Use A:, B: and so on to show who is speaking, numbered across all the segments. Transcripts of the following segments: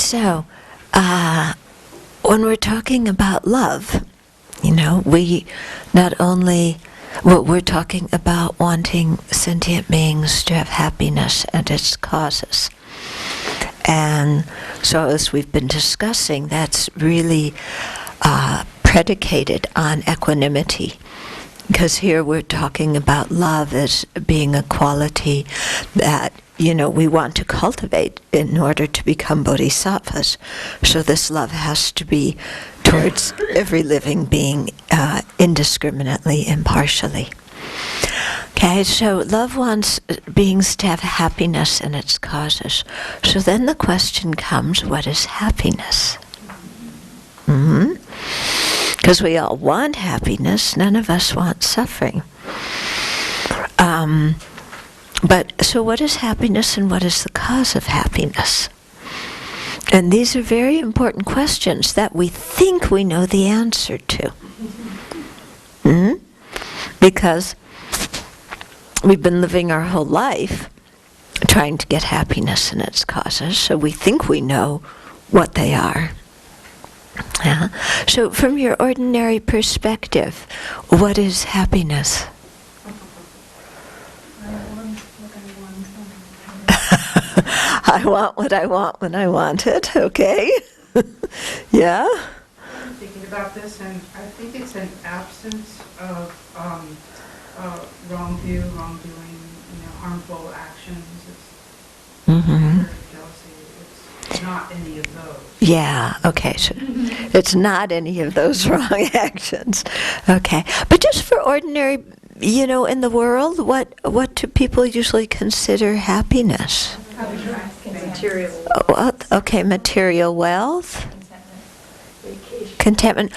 A: so when we're talking about love, we not only, we're talking about wanting sentient beings to have happiness and its causes. And so as we've been discussing, that's really predicated on equanimity. Because here we're talking about love as being a quality that, we want to cultivate in order to become bodhisattvas. So this love has to be towards every living being indiscriminately, impartially. Okay, so love wants beings to have happiness and its causes. So then the question comes, what is happiness? Because we all want happiness, none of us want suffering. But so what is happiness and what is the cause of happiness? And these are very important questions that we think we know the answer to. Because we've been living our whole life trying to get happiness and its causes, so we think we know what they are. Yeah. So from your ordinary perspective, what is happiness? I want what I want when I want it, okay? Yeah?
B: I'm thinking about this, and I think it's an absence of wrongdoing, harmful actions. It's anger, jealousy. It's not any of those.
A: Yeah, okay, so it's not any of those wrong actions. Okay, but just for ordinary, in the world, what do people usually consider happiness?
C: Material.
A: Okay, material wealth. Contentment.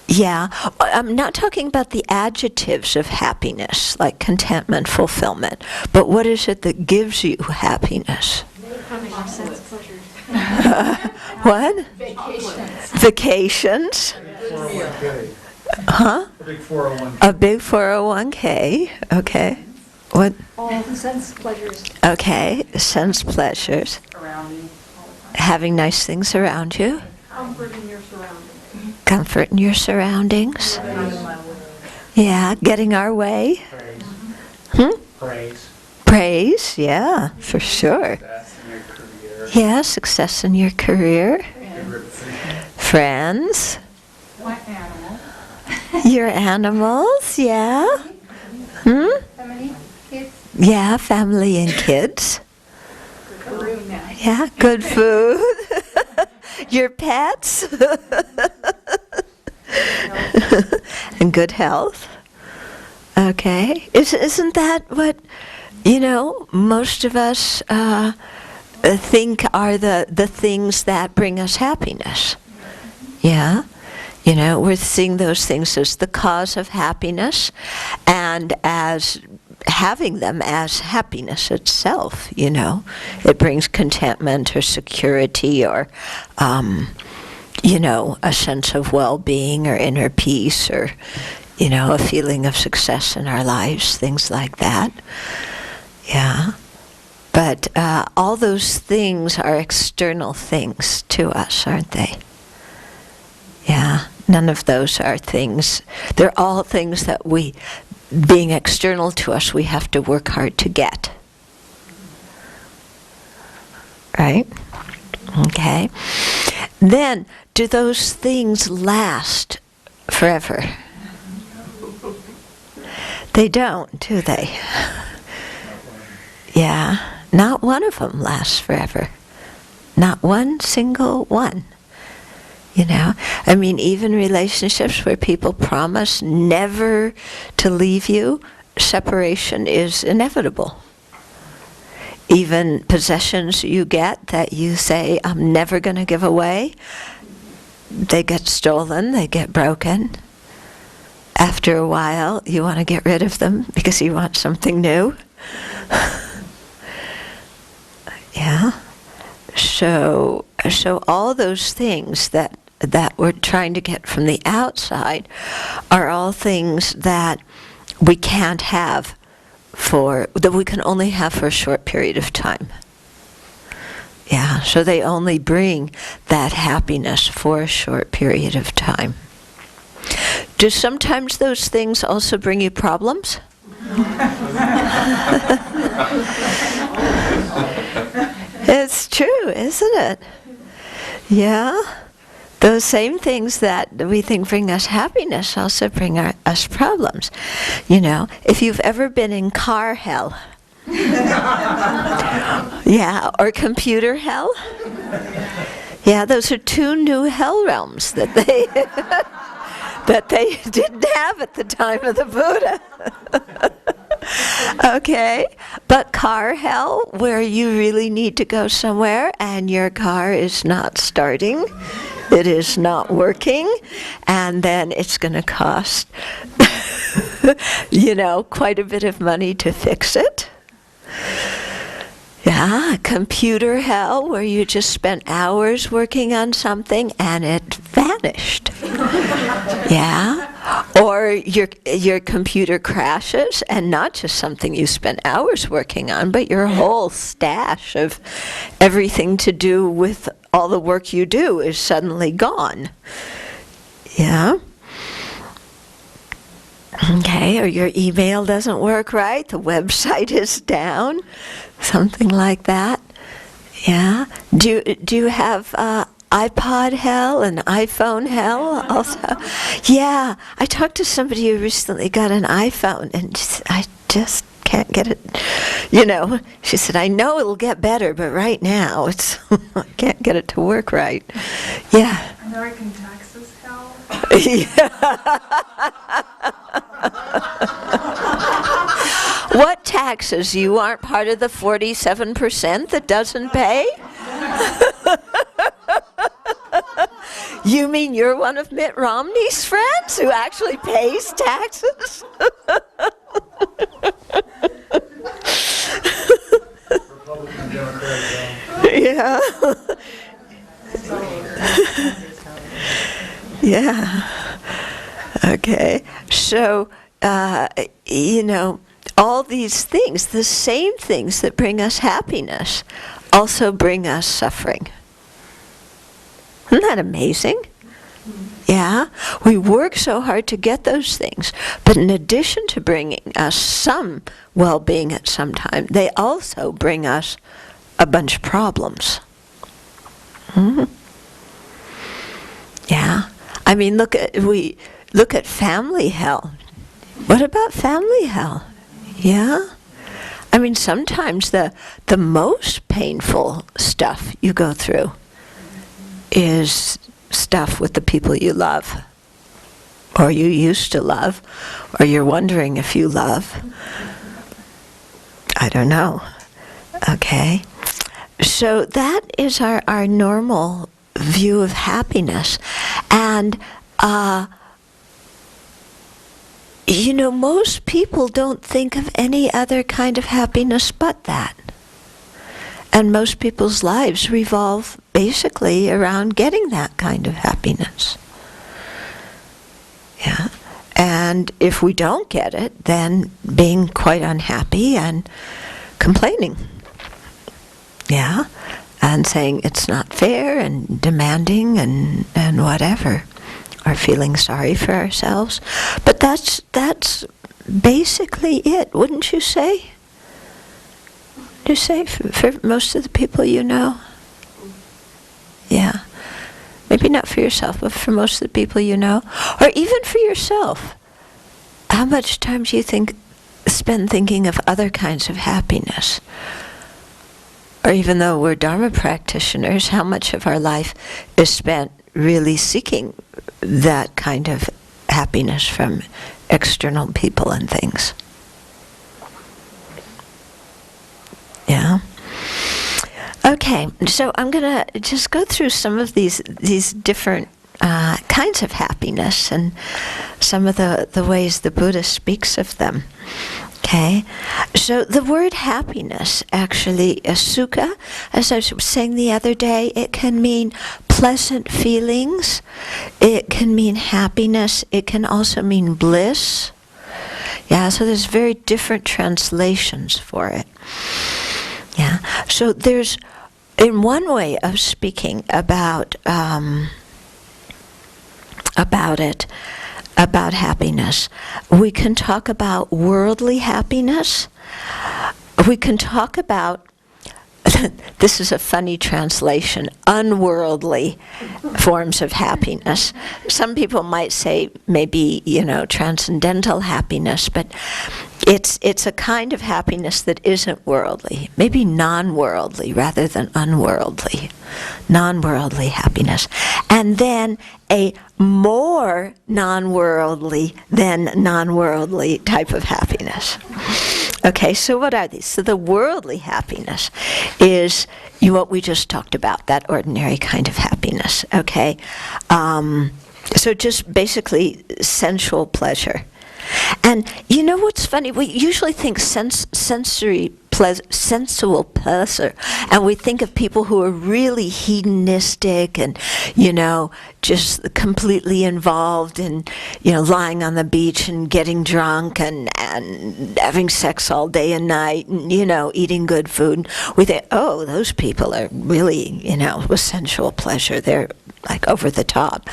A: Yeah, I'm not talking about the adjectives of happiness, like contentment, fulfillment, but what is it that gives you happiness? What? Vacations. Huh?
D: A big 401k.
A: A big 401k. Okay. What?
C: All the sense pleasures.
A: Okay, sense pleasures.
C: Around you all the time.
A: Having nice things around you.
C: Comfort in your surroundings.
A: Comfort in your surroundings. Yeah, getting our way.
D: Praise.
A: Praise, yeah, for sure.
D: Success in your career.
A: Yeah, success in your career. Friends.
C: My animal.
A: Your animals, yeah.
C: Family. Kids.
A: Yeah, family and kids.
C: Good room now.
A: Yeah, good food. Your pets. And good health. Okay. Isn't that what, most of us think are the things that bring us happiness? Yeah. We're seeing those things as the cause of happiness and as having them as happiness itself, It brings contentment or security or, a sense of well-being or inner peace or, a feeling of success in our lives, things like that. Yeah. But all those things are external things to us, aren't they? Yeah. None of those are things. They're all things that being external to us, we have to work hard to get. Right? Okay. Then, do those things last forever? They don't, do they? Yeah. Not one of them lasts forever. Not one single one. Even relationships where people promise never to leave you, separation is inevitable. Even possessions you get that you say, I'm never going to give away, they get stolen, they get broken. After a while, you want to get rid of them because you want something new. Yeah. So all those things that we're trying to get from the outside are all things that we can't have that we can only have for a short period of time. Yeah, so they only bring that happiness for a short period of time. Do sometimes those things also bring you problems? It's true, isn't it? Yeah. Those same things that we think bring us happiness also bring us problems. You know, if you've ever been in car hell, yeah, or computer hell, yeah, those are two new hell realms that they that they didn't have at the time of the Buddha. Okay, but car hell, where you really need to go somewhere and your car is not starting, it is not working, and then it's going to cost, quite a bit of money to fix it. Yeah, computer hell, where you just spent hours working on something and it vanished. Yeah, or your computer crashes, and not just something you spent hours working on, but your whole stash of everything to do with all the work you do is suddenly gone. Yeah. Okay, or your email doesn't work right, the website is down, something like that. Yeah. Do you have iPod hell and iPhone hell also? Yeah, I talked to somebody who recently got an iPhone, and I just can't get it. She said, I know it'll get better, but right now I can't get it to work right. Yeah.
B: American taxes hell?
A: What taxes? You aren't part of the 47% that doesn't pay? You mean you're one of Mitt Romney's friends who actually pays taxes?
D: Republican, Democrat,
A: Yeah. Yeah. Okay. So, all these things, the same things that bring us happiness, also bring us suffering. Isn't that amazing? Yeah, we work so hard to get those things, but in addition to bringing us some well-being at some time, they also bring us a bunch of problems. Yeah, I mean, look at family hell. What about family hell? Yeah, I mean, sometimes the most painful stuff you go through is stuff with the people you love, or you used to love, or you're wondering if you love. I don't know. Okay. So that is our normal view of happiness. And, most people don't think of any other kind of happiness but that. And most people's lives revolve basically around getting that kind of happiness. Yeah. And if we don't get it, then being quite unhappy and complaining. Yeah. And saying it's not fair and demanding and whatever. Or feeling sorry for ourselves. But that's basically it, wouldn't you say? You say for most of the people you know? Yeah. Maybe not for yourself, but for most of the people you know. Or even for yourself. How much time do you spend thinking of other kinds of happiness? Or even though we're Dharma practitioners, how much of our life is spent really seeking that kind of happiness from external people and things? Yeah. Okay, so I'm going to just go through some of these different kinds of happiness and some of the ways the Buddha speaks of them. Okay, so the word happiness, actually, sukha, as I was saying the other day, it can mean pleasant feelings, it can mean happiness, it can also mean bliss. Yeah, so there's very different translations for it. Yeah, so there's in one way of speaking about it, about happiness, we can talk about worldly happiness. We can talk about, this is a funny translation, unworldly forms of happiness. Some people might say maybe, transcendental happiness, but it's a kind of happiness that isn't worldly, maybe non-worldly rather than unworldly, non-worldly happiness. And then a more non-worldly than non-worldly type of happiness. Okay, so what are these? So the worldly happiness is what we just talked about, that ordinary kind of happiness, okay? So just basically sensual pleasure. And you know what's funny? We usually think sensual pleasure, and we think of people who are really hedonistic and, just completely involved in, lying on the beach and getting drunk and having sex all day and night and, eating good food. We think, oh, those people are really, with sensual pleasure. They're like over the top.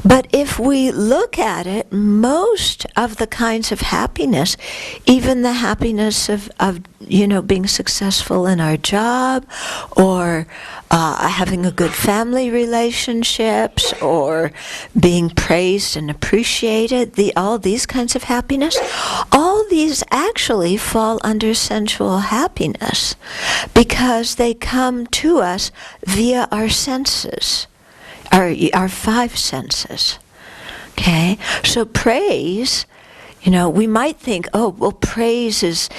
A: But if we look at it, most of the kinds of happiness, even the happiness of being successful in our job, or having a good family relationships, or being praised and appreciated, all these kinds of happiness, all these actually fall under sensual happiness because they come to us via our senses. Our five senses. Okay? So praise, we might think, oh, well, praise is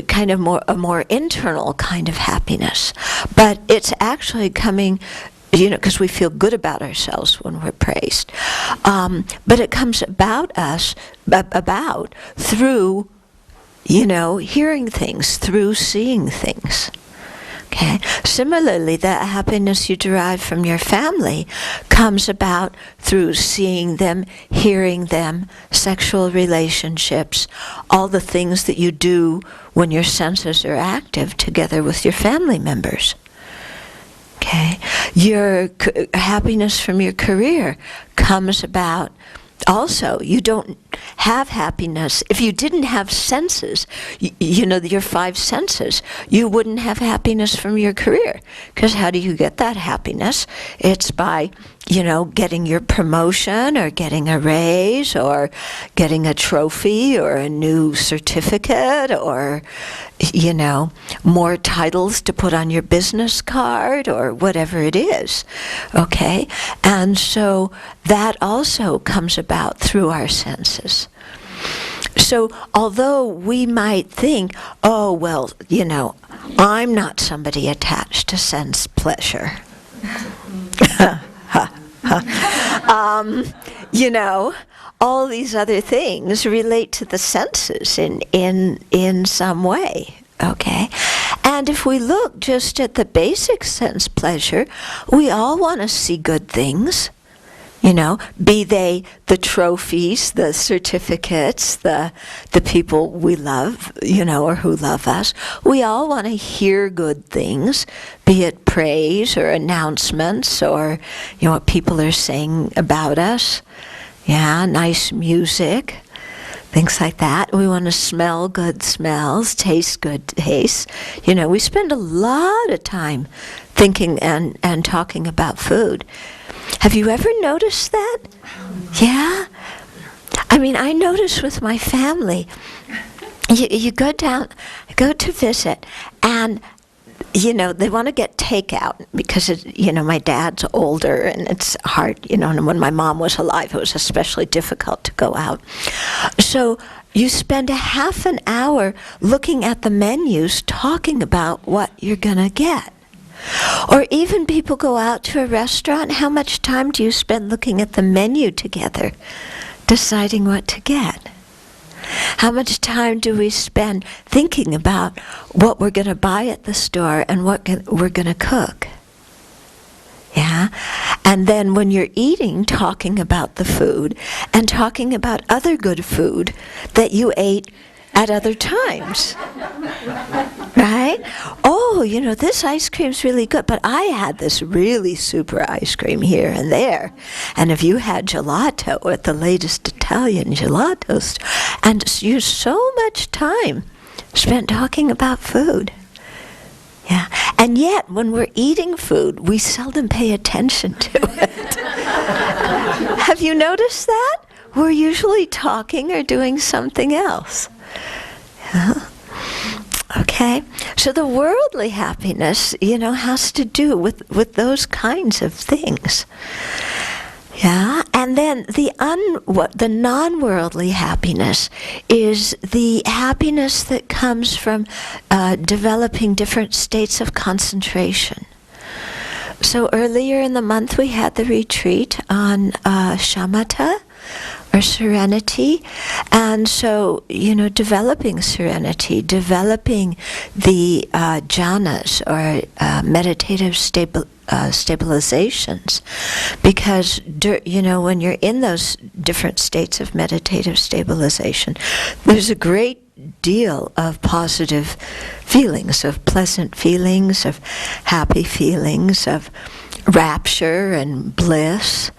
A: kind of a more internal kind of happiness. But it's actually coming, because we feel good about ourselves when we're praised. But it comes about through, hearing things, through seeing things. Okay. Similarly, the happiness you derive from your family comes about through seeing them, hearing them, sexual relationships, all the things that you do when your senses are active together with your family members. Okay. Your happiness from your career comes about also. You don't have happiness. If you didn't have senses, your five senses, you wouldn't have happiness from your career. Because how do you get that happiness? It's by, getting your promotion or getting a raise or getting a trophy or a new certificate or, more titles to put on your business card or whatever it is. Okay? And so that also comes about through our senses. So although we might think, oh, well, I'm not somebody attached to sense pleasure. All these other things relate to the senses in some way. Okay? And if we look just at the basic sense pleasure, we all want to see good things. Be they the trophies, the certificates, the people we love, or who love us. We all want to hear good things, be it praise or announcements or, what people are saying about us. Yeah, nice music, things like that. We want to smell good smells, taste good tastes. We spend a lot of time thinking and talking about food. Have you ever noticed that? Yeah? I notice with my family, you go to visit, and, they want to get takeout because, my dad's older and it's hard, and when my mom was alive, it was especially difficult to go out. So you spend a half an hour looking at the menus, talking about what you're going to get. Or even people go out to a restaurant, how much time do you spend looking at the menu together, deciding what to get? How much time do we spend thinking about what we're going to buy at the store and what we're going to cook? Yeah? And then when you're eating, talking about the food and talking about other good food that you ate at other times. Right? Oh, oh, this ice cream's really good, but I had this really super ice cream here and there. And if you had gelato at the latest Italian gelato store, and you so much time spent talking about food. Yeah. And yet, when we're eating food, we seldom pay attention to it. Have you noticed that? We're usually talking or doing something else. Yeah. Okay, so the worldly happiness, has to do with those kinds of things. Yeah, and then the non-worldly happiness is the happiness that comes from developing different states of concentration. So earlier in the month we had the retreat on shamatha, or serenity, and so, developing serenity, developing the jhanas, or meditative stabilizations, because, when you're in those different states of meditative stabilization, there's a great deal of positive feelings, of pleasant feelings, of happy feelings, of rapture and bliss,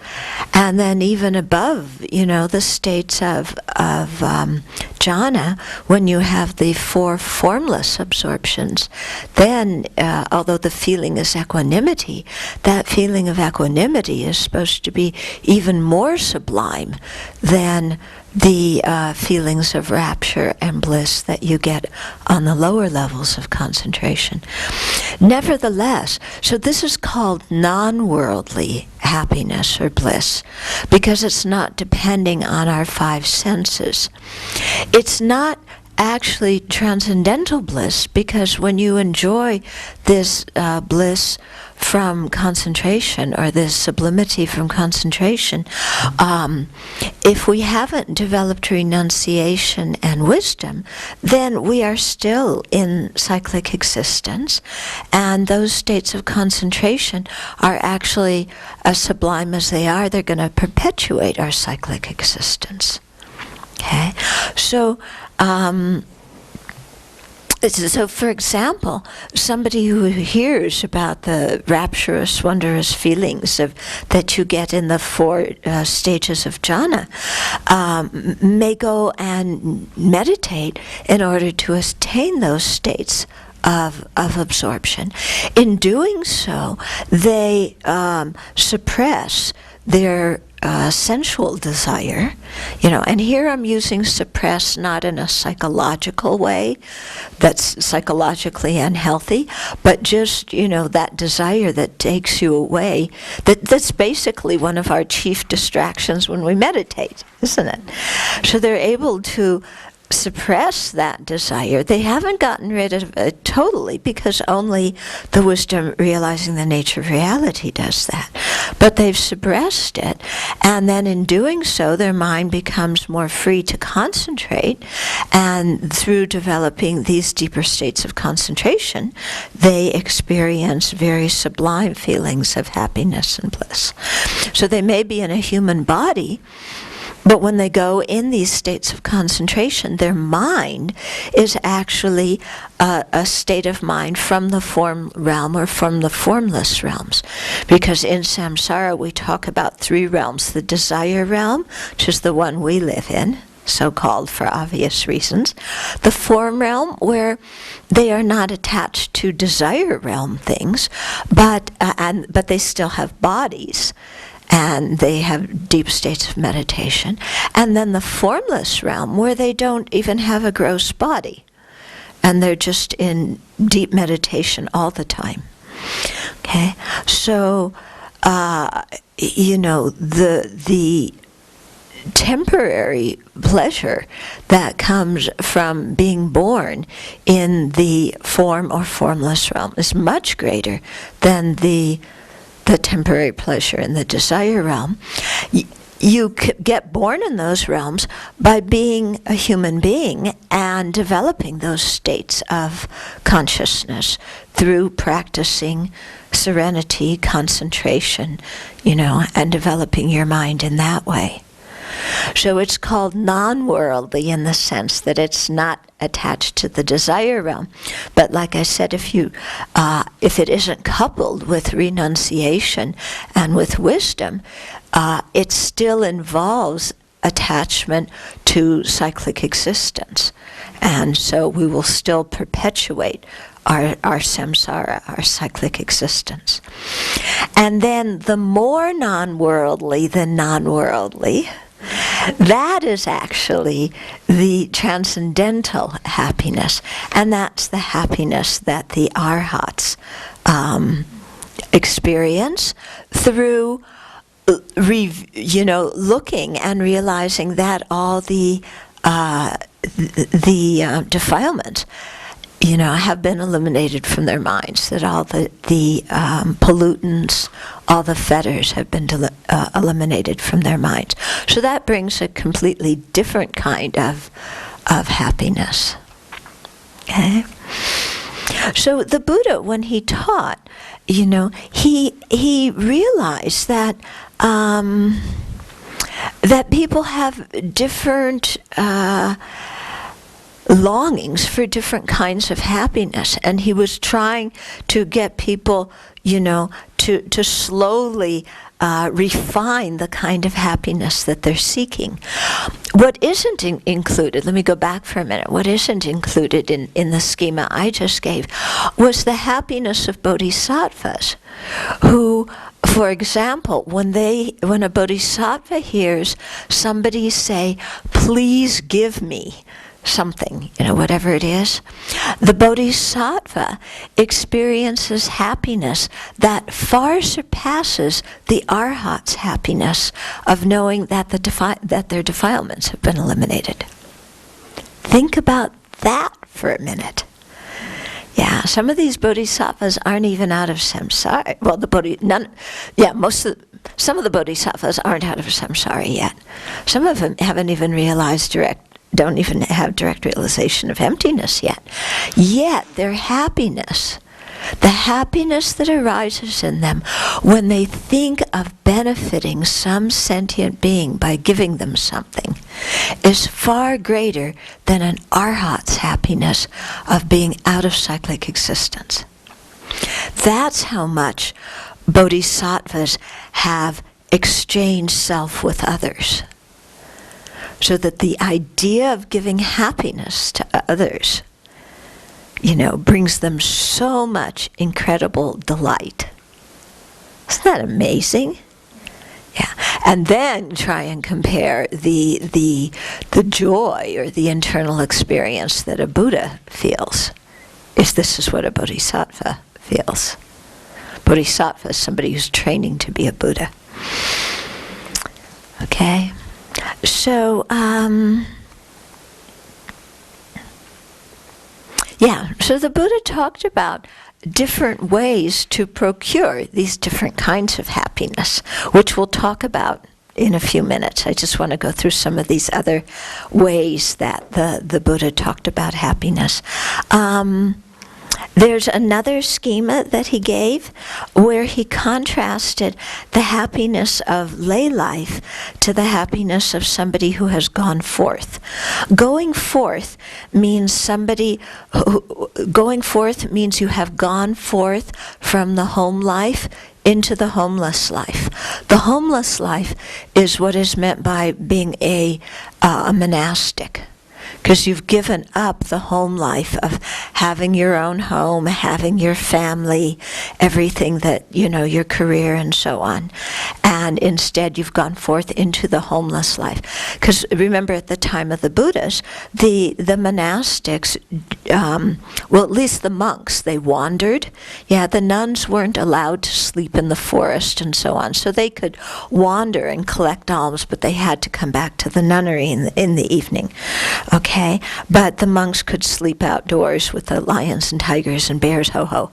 A: and then even above, the states of jhana, when you have the 4 formless absorptions, then, although the feeling is equanimity, that feeling of equanimity is supposed to be even more sublime than the feelings of rapture and bliss that you get on the lower levels of concentration. Nevertheless, so this is called non-worldly happiness or bliss, because it's not depending on our 5 senses. It's not actually transcendental bliss, because when you enjoy this bliss from concentration, or this sublimity from concentration, if we haven't developed renunciation and wisdom, then we are still in cyclic existence, and those states of concentration are actually, as sublime as they are, they're going to perpetuate our cyclic existence. Okay, so for example, somebody who hears about the rapturous, wondrous feelings that you get in the 4 stages of jhana may go and meditate in order to attain those states of absorption. In doing so, they suppress their sensual desire, and here I'm using suppress not in a psychological way that's psychologically unhealthy, but just, that desire that takes you away, that's basically one of our chief distractions when we meditate, isn't it? So they're able to suppress that desire. They haven't gotten rid of it totally, because only the wisdom realizing the nature of reality does that. But they've suppressed it, and then in doing so, their mind becomes more free to concentrate, and through developing these deeper states of concentration, they experience very sublime feelings of happiness and bliss. So they may be in a human body, but when they go in these states of concentration, their mind is actually a state of mind from the form realm, or from the formless realms. Because in samsara we talk about 3 realms. The desire realm, which is the one we live in, so-called for obvious reasons. The form realm, where they are not attached to desire realm things, but they still have bodies, and they have deep states of meditation. And then the formless realm, where they don't even have a gross body, and they're just in deep meditation all the time. Okay, so the temporary pleasure that comes from being born in the form or formless realm is much greater than the temporary pleasure in the desire realm. You get born in those realms by being a human being and developing those states of consciousness through practicing serenity, concentration, and developing your mind in that way. So it's called non-worldly in the sense that it's not attached to the desire realm. But like I said, if it isn't coupled with renunciation and with wisdom, it still involves attachment to cyclic existence. And so we will still perpetuate our samsara, our cyclic existence. And then the more non-worldly than non-worldly, that is actually the transcendental happiness. And that's the happiness that the arhats experience through looking and realizing that all the defilements, have been eliminated from their minds, that all the pollutants, all the fetters have been eliminated from their minds. So that brings a completely different kind of happiness. Okay? So the Buddha, when he taught, he realized that that people have different longings for different kinds of happiness, and he was trying to get people, to slowly refine the kind of happiness that they're seeking. What isn't included, let me go back for a minute, what isn't included in the schema I just gave was the happiness of bodhisattvas, who, for example, when a bodhisattva hears somebody say, "Please give me something," whatever it is, the bodhisattva experiences happiness that far surpasses the arhat's happiness of knowing that that their defilements have been eliminated. Think about that for a minute. Yeah, some of these bodhisattvas aren't even out of samsara. Well, some of the bodhisattvas aren't out of samsara yet. Some of them haven't even realized don't even have direct realization of emptiness yet. Yet their happiness, the happiness that arises in them when they think of benefiting some sentient being by giving them something, is far greater than an arhat's happiness of being out of cyclic existence. That's how much bodhisattvas have exchanged self with others. So that the idea of giving happiness to others, brings them so much incredible delight. Isn't that amazing? Yeah. And then try and compare the joy or the internal experience that a Buddha feels, if this is what a bodhisattva feels. Bodhisattva is somebody who's training to be a Buddha. Okay? So, so the Buddha talked about different ways to procure these different kinds of happiness, which we'll talk about in a few minutes. I just want to go through some of these other ways that the Buddha talked about happiness. There's another schema that he gave where he contrasted the happiness of lay life to the happiness of somebody who has gone forth. Going forth means you have gone forth from the home life into the homeless life. The homeless life is what is meant by being a monastic. Because you've given up the home life of having your own home, having your family, everything that, your career and so on. And instead you've gone forth into the homeless life. Because remember, at the time of the Buddhas, the monastics, well, at least the monks, they wandered. Yeah, the nuns weren't allowed to sleep in the forest and so on. So they could wander and collect alms, but they had to come back to the nunnery in the evening. Okay, but the monks could sleep outdoors with the lions and tigers and bears, ho-ho.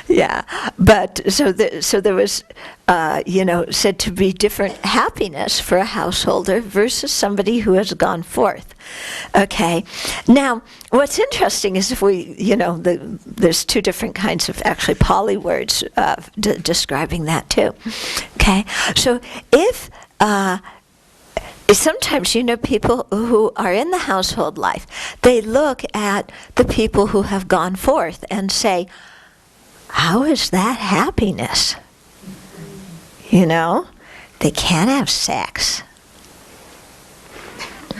A: Yeah. but so there was, said to be different happiness for a householder versus somebody who has gone forth. Okay. Now, what's interesting is if we, there's two different kinds of actually poly words describing that too. Okay. So if sometimes, people who are in the household life, they look at the people who have gone forth and say, how is that happiness? They can't have sex.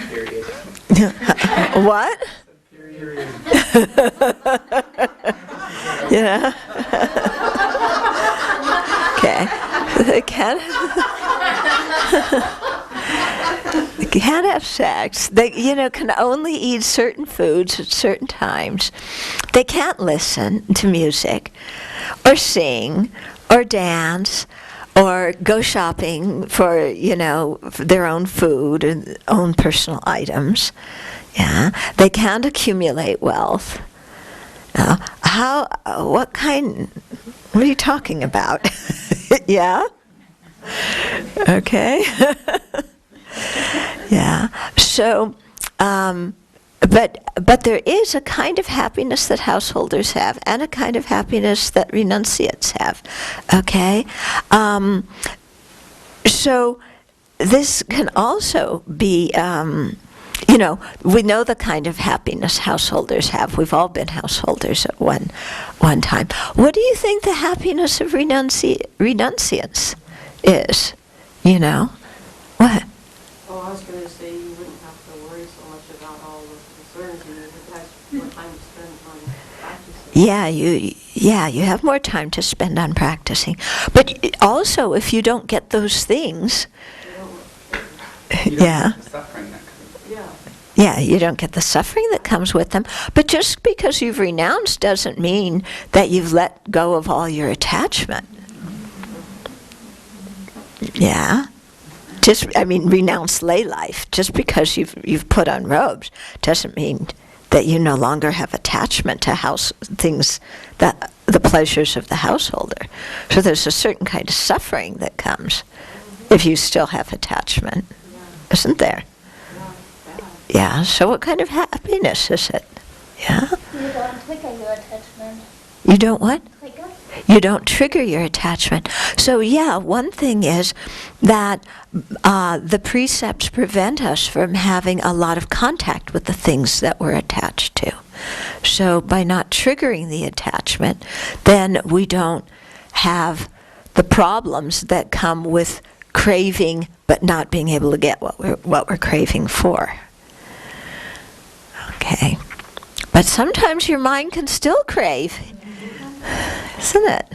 D: Period.
A: What?
D: Period.
A: Okay. They can't have sex. They, can only eat certain foods at certain times. They can't listen to music or sing or dance or go shopping for, for their own food and own personal items. Yeah. They can't accumulate wealth. What are you talking about? Yeah? Okay. Yeah. So, but there is a kind of happiness that householders have, and a kind of happiness that renunciates have. Okay. So this can also be, we know the kind of happiness householders have. We've all been householders at one time. What do you think the happiness of renunciants is? What?
E: Oh, I was going to say you wouldn't have to worry so much about all the concerns, and you would have more time to spend on practicing.
A: You have more time to spend on practicing. But also, if you don't get those things,
E: You don't,
A: yeah.
F: The suffering that comes.
E: yeah.
A: Yeah, you don't get the suffering that comes with them. But just because you've renounced doesn't mean that you've let go of all your attachment. Yeah. Renounce lay life. Just because you've put on robes doesn't mean that you no longer have attachment to things, that the pleasures of the householder. So there's a certain kind of suffering that comes if you still have attachment, isn't there? Yeah, so what kind of happiness is it? Yeah?
G: You don't trigger your attachment.
A: You don't what?
G: Trigger?
A: You don't trigger your attachment. So yeah, one thing is that the precepts prevent us from having a lot of contact with the things that we're attached to. So by not triggering the attachment, then we don't have the problems that come with craving but not being able to get what we're craving for. Okay. But sometimes your mind can still crave, isn't it?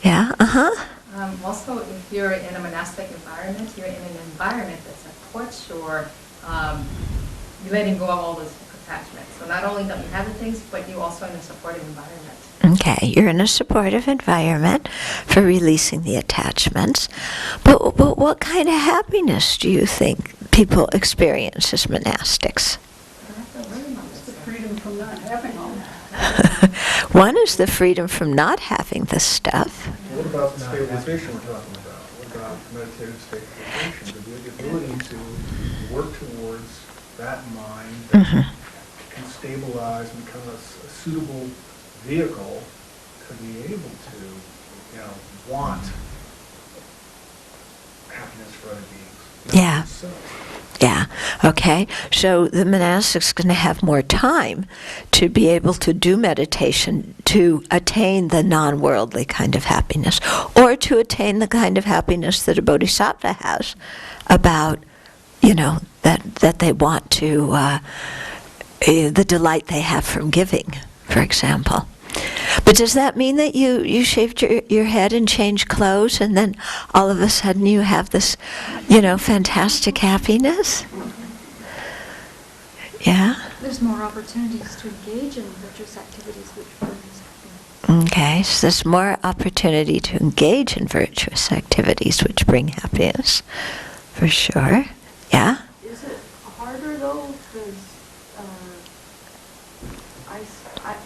A: Yeah,
H: Also, if you're in a monastic environment, you're in an environment that supports you're letting go of all those attachments. So not only don't you have the things, but you're also in a supportive environment.
A: Okay, you're in a supportive environment for releasing the attachments. But what kind of happiness do you think people experience as monastics?
C: It's the freedom from not having all.
A: One is the freedom from not having the stuff.
D: What about the stabilization we're talking about? What about meditative stabilization? The ability to work towards that mind that can stabilize and become a suitable vehicle to be able to, want happiness for other beings. not
A: Yeah.
D: themselves.
A: Yeah, okay. So the monastic's going to have more time to be able to do meditation to attain the non-worldly kind of happiness, or to attain the kind of happiness that a bodhisattva has about, that they want to, the delight they have from giving, for example. But does that mean that you shaved your head and changed clothes and then all of a sudden you have this, fantastic happiness? Yeah?
I: There's more opportunities to engage in virtuous activities which brings happiness.
A: Okay, so there's more opportunity to engage in virtuous activities which bring happiness, for sure. Yeah?
E: Is it harder though? Because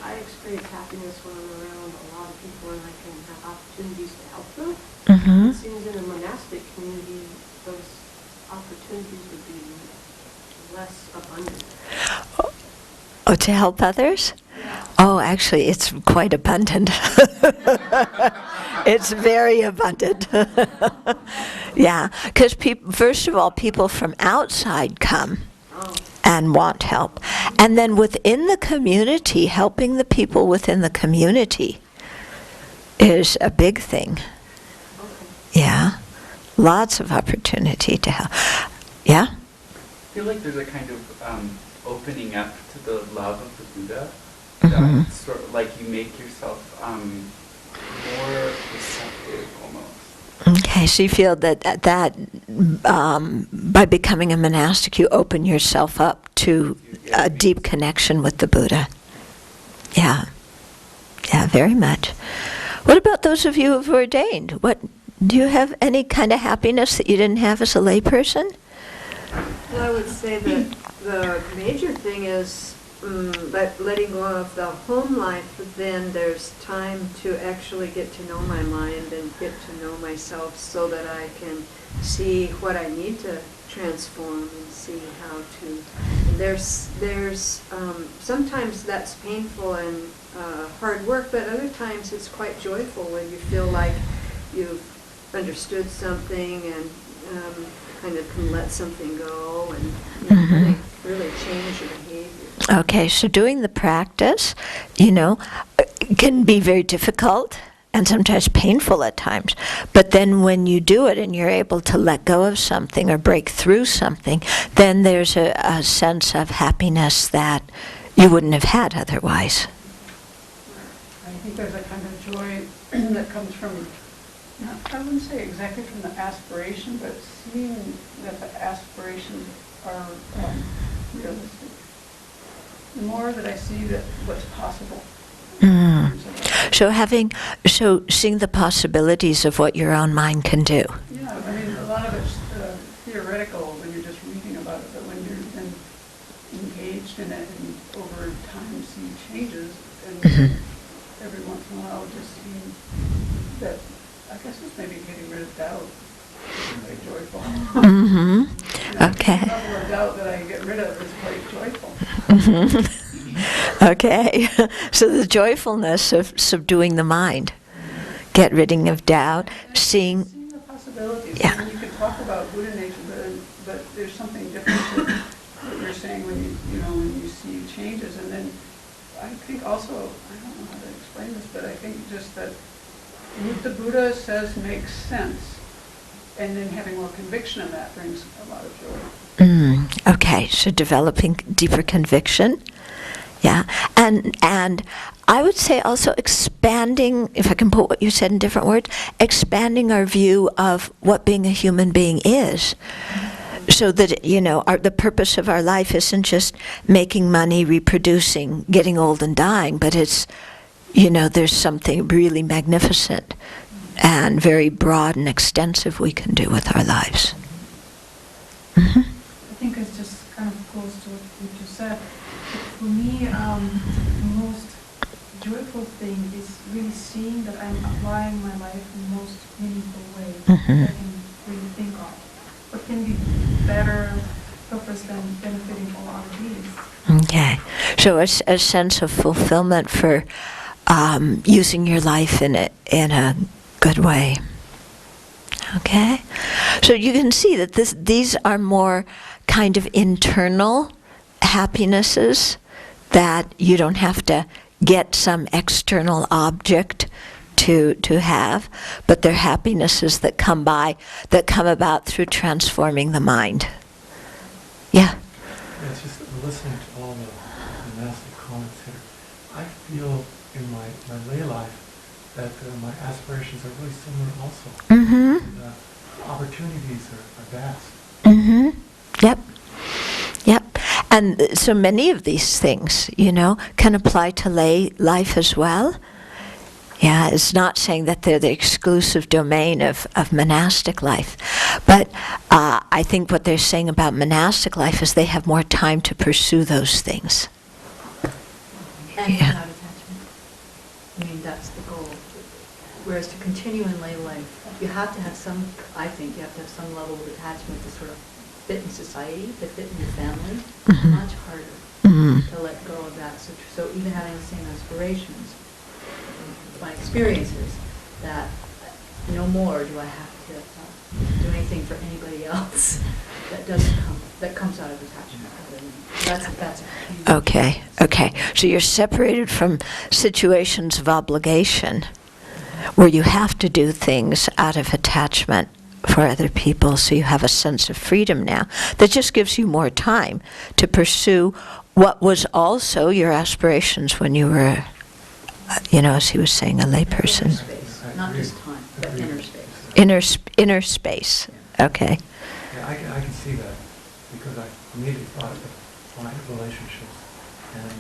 E: I experience happiness when I'm around a lot of people and I can have opportunities to help them.
A: Mm-hmm.
E: It seems in a monastic community, those opportunities would be less abundant.
A: Oh, to help others? Oh, actually, it's quite abundant. It's very abundant. Yeah, because first of all, people from outside come
E: Oh,
A: and want help. And then within the community, helping the people within the community is a big thing.
E: okay.
A: Yeah, lots of opportunity to help. Yeah?
F: I feel like there's a kind of opening up to the love of the Buddha.
A: Mhm.
F: That sort of, like you make yourself more receptive almost.
A: Okay, so you feel that by becoming a monastic, you open yourself up to a deep connection with the Buddha. Yeah. Yeah, very much. What about those of you who've ordained? Do you have any kind of happiness that you didn't have as a layperson?
I: Well, I would say that the major thing is letting go of the home life, but then there's time to actually get to know my mind and get to know myself so that I can see what I need to transform and see how to. And there's sometimes that's painful and hard work, but other times it's quite joyful when you feel like you've understood something and kind of can let something go and really change your behavior.
A: Okay, so doing the practice, can be very difficult and sometimes painful at times. But then when you do it and you're able to let go of something or break through something, then there's a sense of happiness that you wouldn't have had otherwise.
C: I think there's a kind of joy that comes from, I wouldn't say exactly from the aspiration, but seeing that the aspirations are realistic. The more that I see that what's possible.
A: So seeing the possibilities of what your own mind can do.
C: Yeah, I mean, a lot of it's theoretical when you're just reading about it, but when you're then engaged in it and over time see changes, and every once in a while just see that, I guess it's maybe getting rid of doubt. It's very joyful.
A: Okay.
C: The level of doubt that I get rid of is quite joyful.
A: Okay. So the joyfulness of subduing the mind, get rid of doubt, seeing.
C: Seeing the possibilities.
A: Yeah.
C: I mean, you could talk about Buddha nature, but there's something different to what you're saying when when you see changes. And then I think also, I don't know how to explain this, but I think just that what the Buddha says makes sense. And then having more conviction in that brings a lot of joy.
A: Okay, so developing deeper conviction. Yeah, and I would say also expanding, if I can put what you said in different words, expanding our view of what being a human being is. So that, the purpose of our life isn't just making money, reproducing, getting old and dying, but it's, there's something really magnificent and very broad and extensive we can do with our lives.
B: I think it's just kind of close to what you just said. For me, the most joyful thing is really seeing that I'm applying my life in the most meaningful way that I can really think of. What can be better purpose than benefiting all other beings?
A: Okay, so a sense of fulfillment for using your life in a good way. Okay, so you can see that these are more kind of internal happinesses that you don't have to get some external object to have, but they're happinesses that come about through transforming the mind. Yeah.
J: It's just listening to all the monastic comments here. I feel in my lay life that my aspirations are really similar also. The opportunities are vast.
A: Yep. And so many of these things, can apply to lay life as well. Yeah, it's not saying that they're the exclusive domain of monastic life. But I think what they're saying about monastic life is they have more time to pursue those things.
K: And
A: Yeah.
K: without attachment. I mean, that's the goal. Whereas to continue in lay life, you have to have some, I think, you have to have some level of attachment to sort of fit in society, to fit in your family.
A: Mhm.
K: Much harder
A: Mhm.
K: to let go of that. So even having the same aspirations, my experience is that no more do I have to do anything for anybody else that comes out of attachment. That's a huge.
A: Okay. So you're separated from situations of obligation where you have to do things out of attachment for other people, so you have a sense of freedom now that just gives you more time to pursue what was also your aspirations when you were, as he was saying, a layperson.
K: Inner space, not just time, but inner space.
A: Inner space. Okay.
J: Yeah, I can see that, because I immediately thought of my relationships and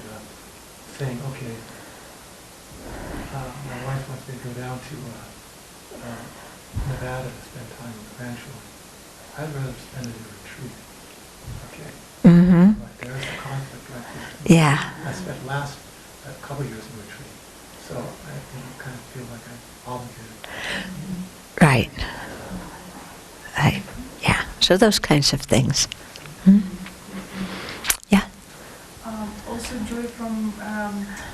J: saying, okay, my wife wants me to go down to Nevada to spend time with the grandchildren. I'd rather spend it in a retreat. Okay.
A: Mm-hmm.
J: Right, there's a conflict right there.
A: Yeah.
J: I spent last couple years in retreat, so I kind of feel like I'm obligated.
A: Right. Yeah. So those kinds of things. Hmm? Yeah.
B: Also joy from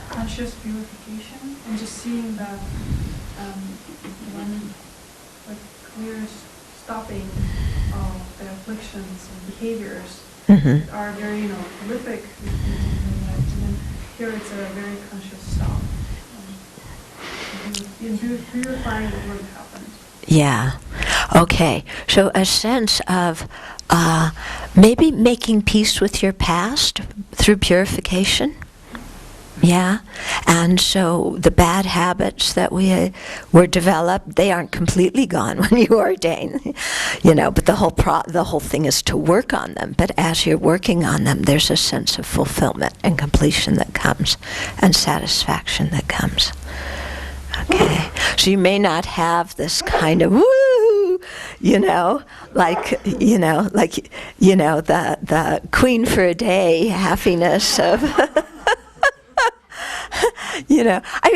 B: conscious purification and just seeing that when we're stopping the afflictions and behaviors
A: Mm-hmm.
B: are very prolific and then here it's a very conscious stop. Purifying of what happened.
A: Yeah. Okay. So a sense of maybe making peace with your past through purification. Yeah. And so the bad habits that were developed, they aren't completely gone when you ordain, but the whole thing is to work on them. But as you're working on them, there's a sense of fulfillment and completion that comes and satisfaction that comes. Okay. So you may not have this kind of woo, the queen for a day happiness of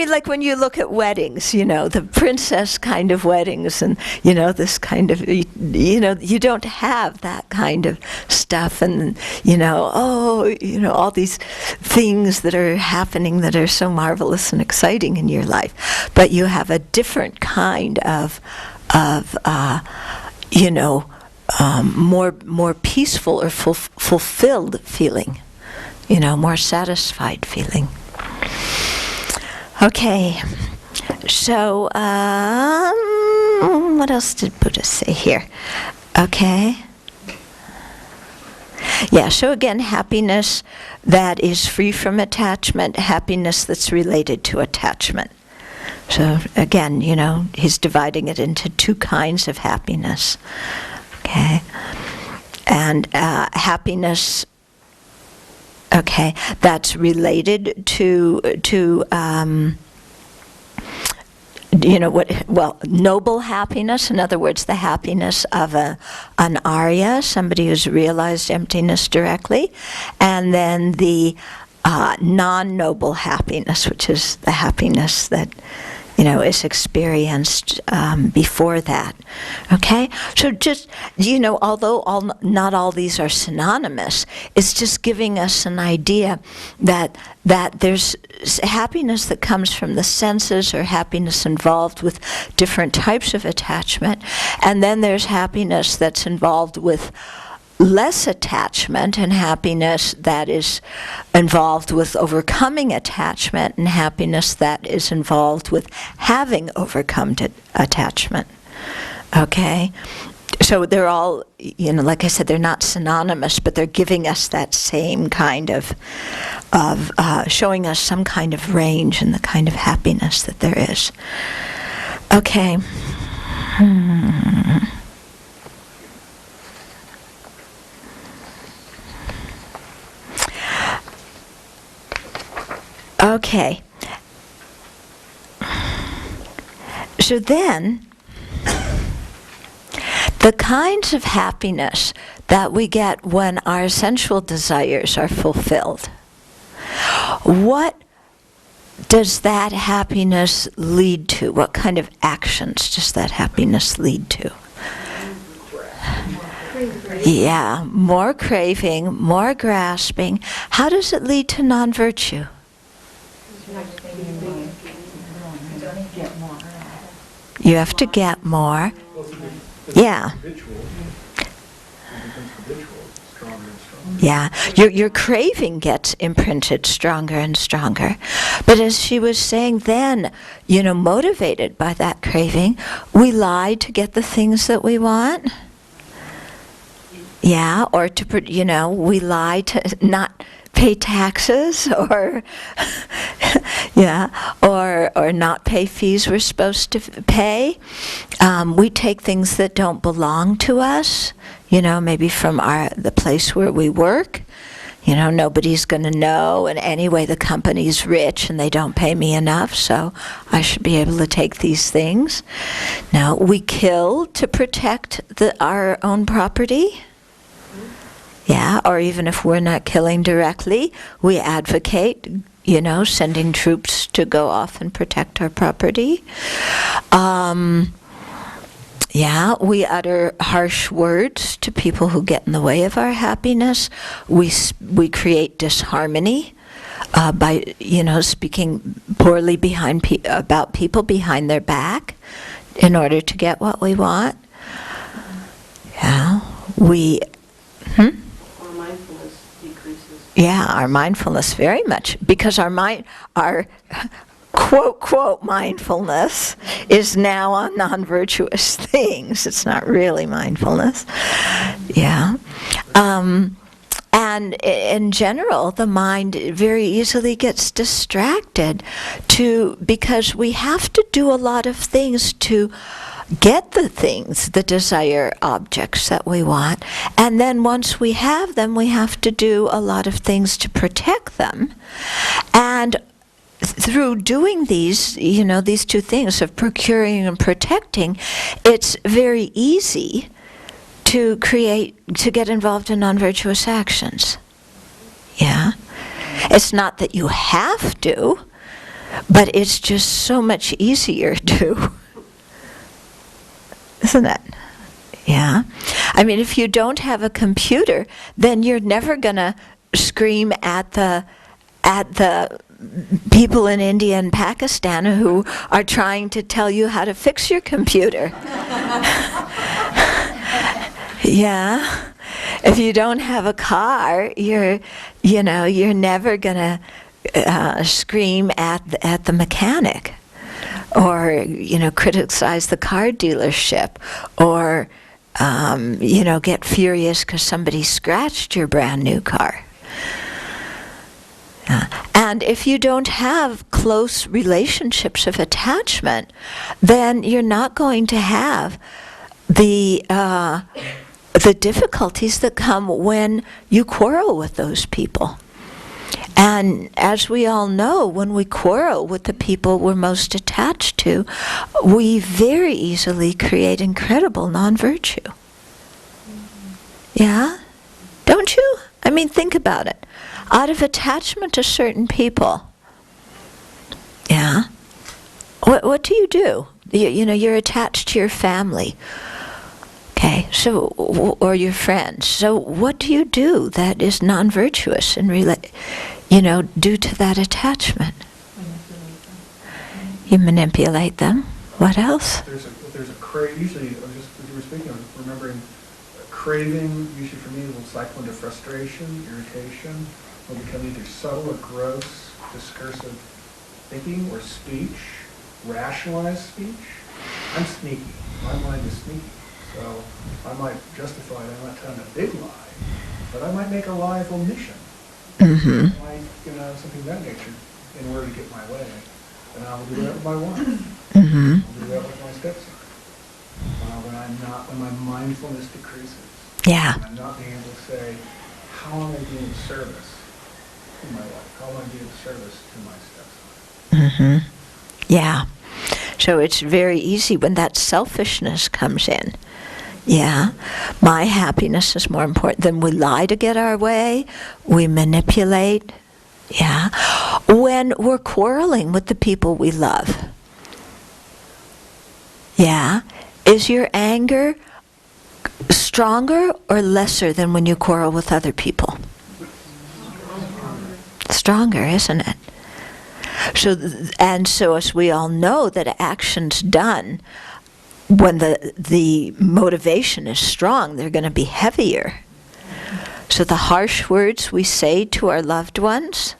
A: like when you look at weddings, the princess kind of weddings and, this kind of, you don't have that kind of stuff and, all these things that are happening that are so marvelous and exciting in your life. But you have a different kind of more peaceful or fulfilled feeling, more satisfied feeling. Okay, so what else did Buddha say here? Okay. Yeah, so again, happiness that is free from attachment, happiness that's related to attachment. So again, he's dividing it into two kinds of happiness. Okay. And happiness, okay, that's related to noble happiness. In other words, the happiness of an Arya, somebody who's realized emptiness directly, and then the non-noble happiness, which is the happiness that is experienced before that. Okay? So just, although not all these are synonymous, it's just giving us an idea that there's happiness that comes from the senses or happiness involved with different types of attachment, and then there's happiness that's involved with less attachment and happiness that is involved with overcoming attachment and happiness that is involved with having overcome attachment. Okay? So they're all, like I said, they're not synonymous, but they're giving us that same kind of showing us some kind of range in the kind of happiness that there is. Okay. Okay. So then, the kinds of happiness that we get when our sensual desires are fulfilled, what does that happiness lead to? What kind of actions does that happiness lead to? Yeah, more craving, more grasping. How does it lead to non-virtue? You have to get more. Yeah. Yeah, your craving gets imprinted stronger and stronger. But as she was saying then, motivated by that craving, we lie to get the things that we want. Yeah, or we lie to not pay taxes, or or not pay fees we're supposed to pay. We take things that don't belong to us, maybe from the place where we work. Nobody's going to know, and anyway, the company's rich and they don't pay me enough, so I should be able to take these things. Now, we kill to protect our own property. Yeah, or even if we're not killing directly, we advocate, sending troops to go off and protect our property. Yeah, we utter harsh words to people who get in the way of our happiness. We create disharmony by, speaking poorly about people behind their back in order to get what we want. Yeah,
E: Our mindfulness decreases.
A: Yeah, our mindfulness very much, because our quote mindfulness is now on non-virtuous things. It's not really mindfulness. Yeah. And in general, the mind very easily gets distracted because we have to do a lot of things to get the desired objects that we want. And then once we have them, we have to do a lot of things to protect them. And through doing these two things of procuring and protecting, it's very easy to get involved in non-virtuous actions. Yeah. It's not that you have to, but it's just so much easier to. Isn't it? Yeah. I mean, if you don't have a computer, then you're never going to scream at the people in India and Pakistan who are trying to tell you how to fix your computer. Yeah. If you don't have a car, you're never going to scream at the mechanic, or criticize the car dealership, or get furious because somebody scratched your brand new car. And if you don't have close relationships of attachment, then you're not going to have the difficulties that come when you quarrel with those people. And as we all know, when we quarrel with the people we're most attached to, we very easily create incredible non-virtue. Yeah? Don't you? I mean, think about it. Out of attachment to certain people, yeah, what do? You're attached to your family. Okay, so, or your friends. So what do you do that is non-virtuous and due to that attachment? You manipulate them. What else?
D: There's a craving. Usually, as you were speaking, I'm remembering craving. Usually for me, will cycle into frustration, irritation. Will become either subtle or gross, discursive thinking or speech, rationalized speech. I'm sneaky. My mind is sneaky. So I might justify it. I'm not telling a big lie, but I might make a lie of omission.
A: Mm-hmm.
D: Something of that nature in order to get my way. And I'll do that with my wife.
A: Mm-hmm.
D: I'll do that with my stepson. When my mindfulness decreases.
A: Yeah.
D: I'm not being able to say, how am I being of service to my wife? How am I being of service to my stepson?
A: Mm-hmm. Yeah. So it's very easy when that selfishness comes in. Yeah. My happiness is more important. Then we lie to get our way. We manipulate. Yeah. When we're quarreling with the people we love. Yeah. Is your anger stronger or lesser than when you quarrel with other people? Stronger, isn't it? So, so as we all know, that actions done when the motivation is strong, they're going to be heavier. So the harsh words we say to our loved ones,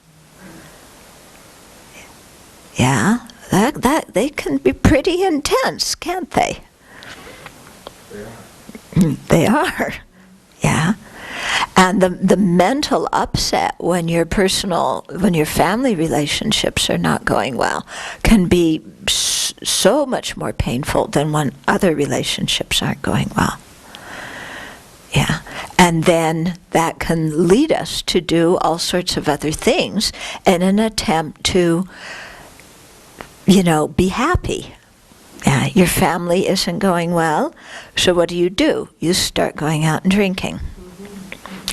A: yeah, that they can be pretty intense, can't they? They are, yeah. And the mental upset when your family relationships are not going well can be so much more painful than when other relationships aren't going well. Yeah. And then that can lead us to do all sorts of other things in an attempt to, be happy. Yeah, your family isn't going well, so what do? You start going out and drinking.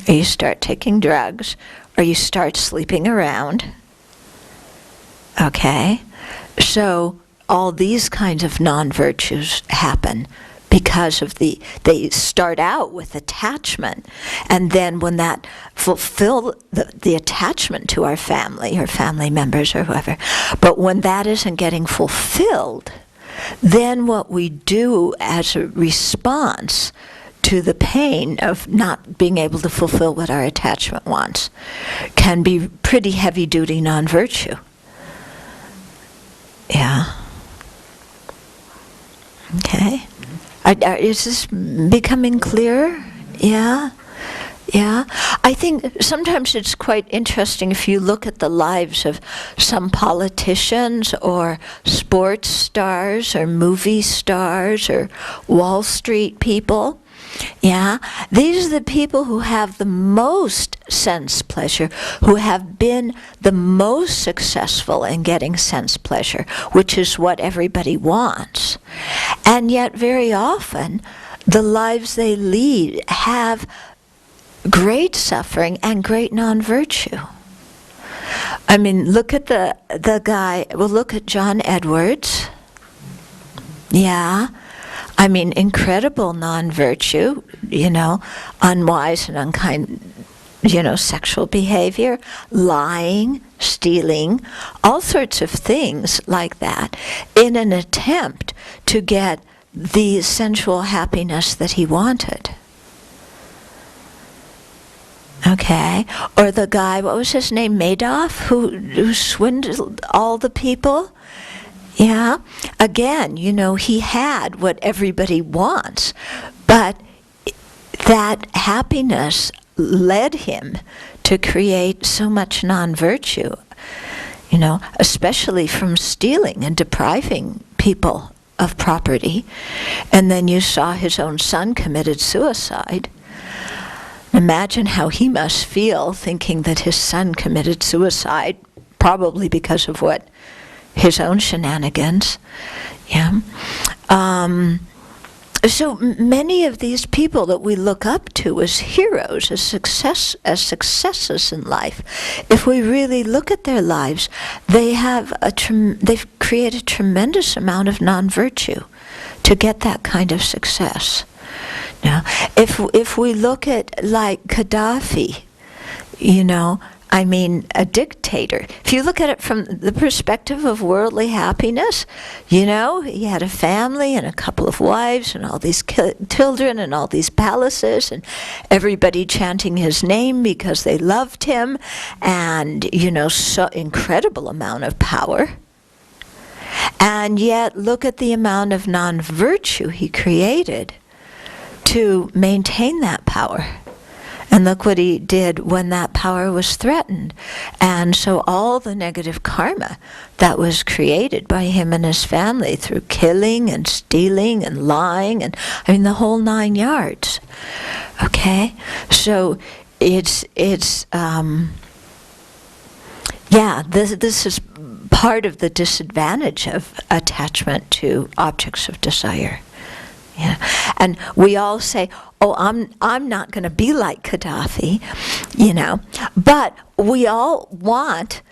A: Or you start taking drugs, or you start sleeping around. Okay? So all these kinds of non-virtues happen because of they start out with attachment, and then when that fulfill the attachment to our family or family members or whoever, but when that isn't getting fulfilled, then what we do as a response to the pain of not being able to fulfill what our attachment wants can be pretty heavy-duty non-virtue. Yeah. Okay. Is this becoming clearer? Yeah. Yeah. I think sometimes it's quite interesting if you look at the lives of some politicians or sports stars or movie stars or Wall Street people. Yeah, these are the people who have the most sense pleasure, who have been the most successful in getting sense pleasure, which is what everybody wants. And yet very often, the lives they lead have great suffering and great non-virtue. I mean, look at the guy, well, look at John Edwards. Yeah. I mean, incredible non-virtue, unwise and unkind, sexual behavior, lying, stealing, all sorts of things like that, in an attempt to get the sensual happiness that he wanted. Okay, or the guy, what was his name, Madoff, who swindled all the people? Yeah, again, he had what everybody wants, but that happiness led him to create so much non-virtue, especially from stealing and depriving people of property. And then you saw his own son committed suicide. Imagine how he must feel thinking that his son committed suicide, probably because of what his own shenanigans. Yeah. So many of these people that we look up to as heroes, as successes in life, if we really look at their lives, they've created a tremendous amount of non-virtue to get that kind of success. Now, if we look at like Gaddafi, I mean, a dictator. If you look at it from the perspective of worldly happiness, he had a family and a couple of wives and all these children and all these palaces and everybody chanting his name because they loved him, and, so incredible amount of power. And yet, look at the amount of non-virtue he created to maintain that power. And look what he did when that power was threatened. And so all the negative karma that was created by him and his family through killing and stealing and lying and, the whole 9 yards. Okay? So this is part of the disadvantage of attachment to objects of desire. Yeah. And we all say, oh, I'm not going to be like Gaddafi, you know. But we all want,